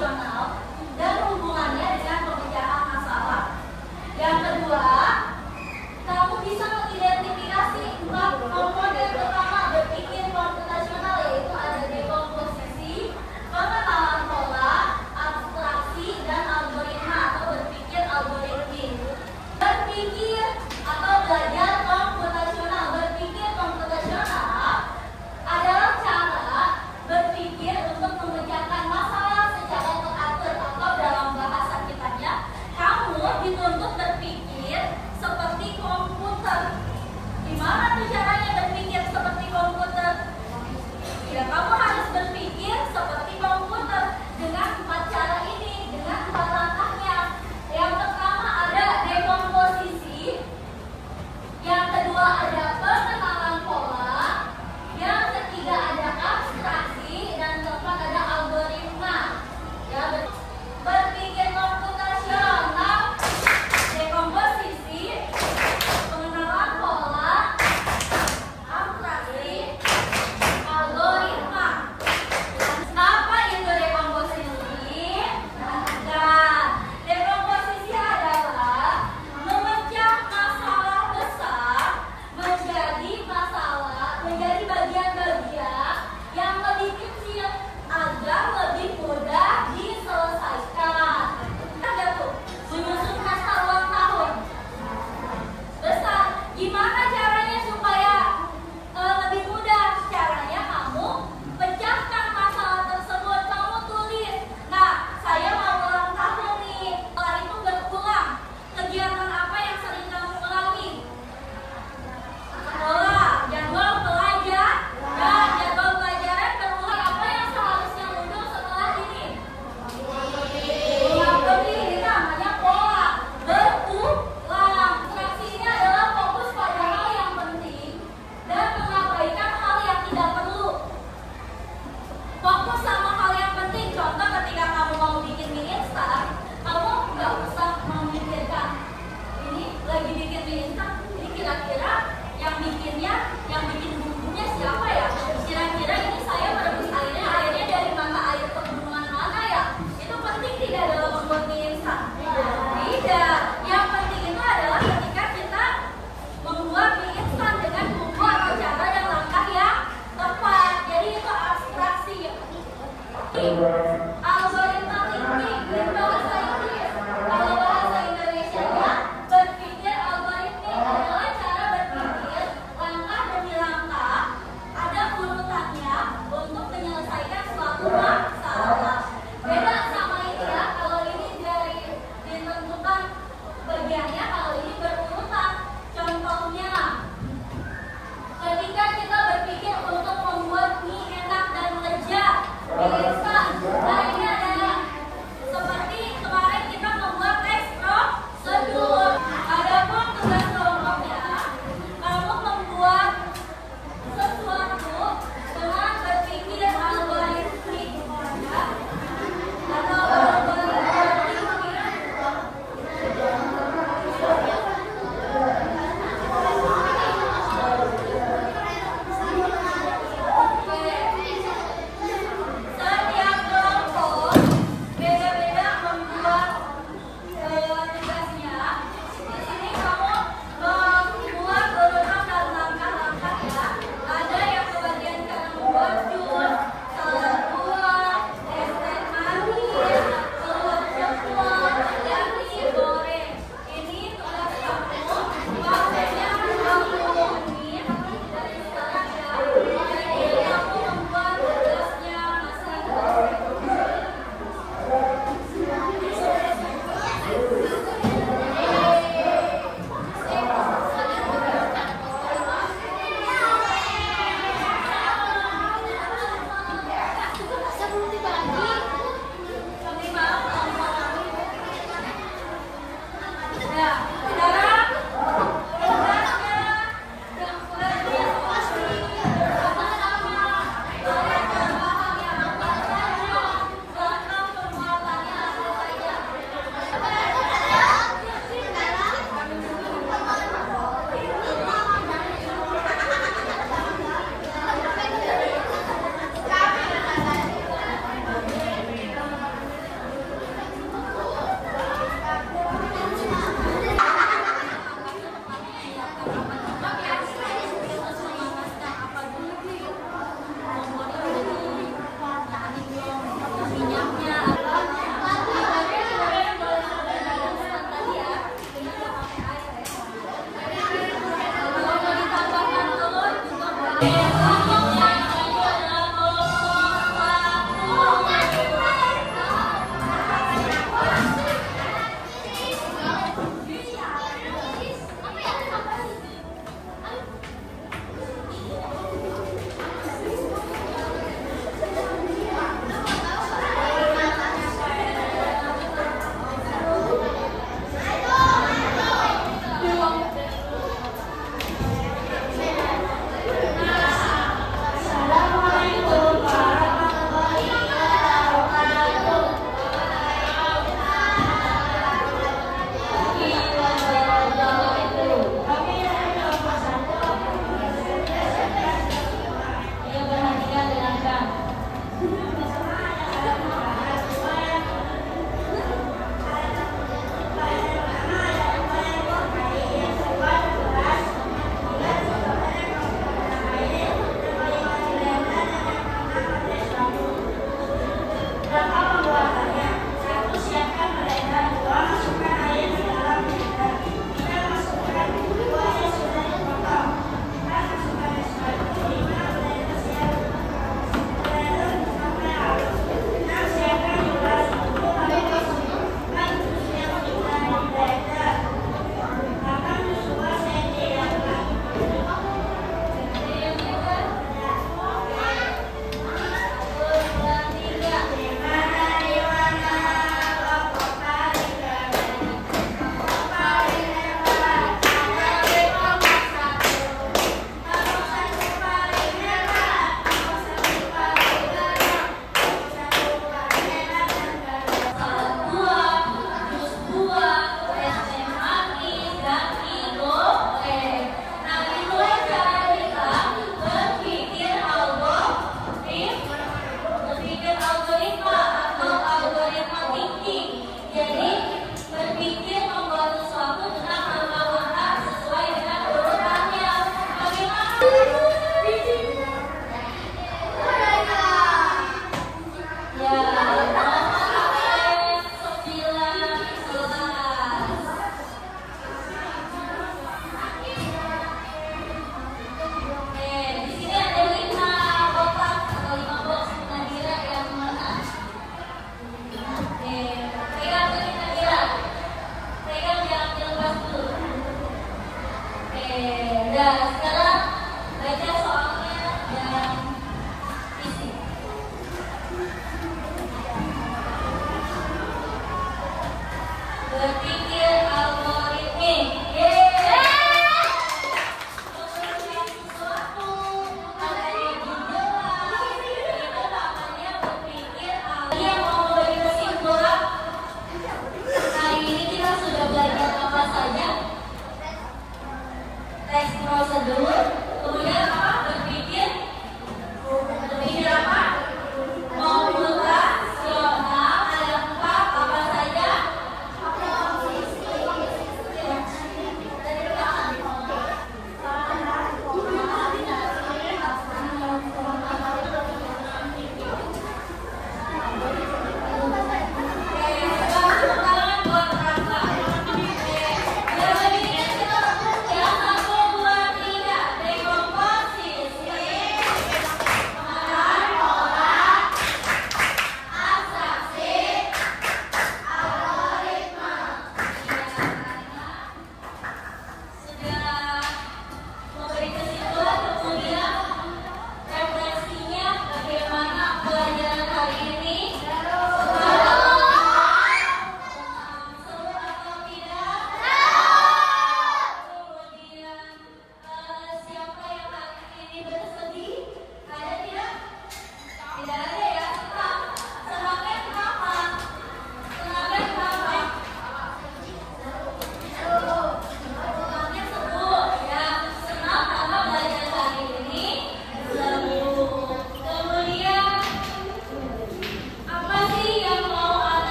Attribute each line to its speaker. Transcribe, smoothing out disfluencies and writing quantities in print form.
Speaker 1: kondisional dan hubungannya dengan pemecahan masalah. Yang kedua, kamu bisa mengidentifikasi 4 komponen utama berpikir komputasional, yaitu ada dekomposisi, pengenalan pola, abstraksi, dan algoritma atau berpikir algoritmik. Berpikir atau belajar komputasional. Berpikir komputasional adalah cara berpikir untuk memecahkan masalah secara teratur, atau dalam bahasa kitanya, kamu dituntut berpikir seperti komputer. Gimana tuh caranya berpikir seperti komputer? Ya, kamu harus berpikir seperti komputer dengan 4 cara ini, dengan 4 langkahnya. Yang pertama ada dekomposisi, yang kedua ada pengenalan pola, yang ketiga ada abstraksi, dan keempat ada algoritma. Ya, berpikir komputasional, dekomposisi, pengenalan pola, abstraksi, algoritma. Apa itu dekomposisi? Nah, dekomposisi adalah memecah masalah besar menjadi bagian-bagian yang lebih kecil agar lebih mudah diselesaikan. Ada tuh menyusun naskah ulang tahun besar. Gimana caranya supaya lebih mudah? Caranya kamu pecahkan masalah tersebut, kamu tulis. Nah, saya mau ulang tahun nih. Setelah itu berulang. Kegiatan apa yang sering kamu ulangi? Sekolah, jadwal pelajaran berulang. Apa yang seharusnya muncul setelah ini? Ulang lagi, ini namanya pola. Berulang. Abstraksi ini adalah fokus pada hal yang penting dan mengabaikan hal yang tidak perlu. Fokus sama hal yang penting. Contoh, ketika kamu mau bikin mie instan, kamu nggak usah memikirkan ini lagi bikin mie instan, ini kira-kira yang bikin bumbunya siapa ya? Kira-kira ini saya merebus airnya dari mata air pegunungan mana ya? Itu penting tidak dalam membuat mie instan? Tidak. Yang penting itu adalah ketika kita membuat mie instan dengan bumbu atau cara dan langkah yang tepat. Jadi itu abstraksi.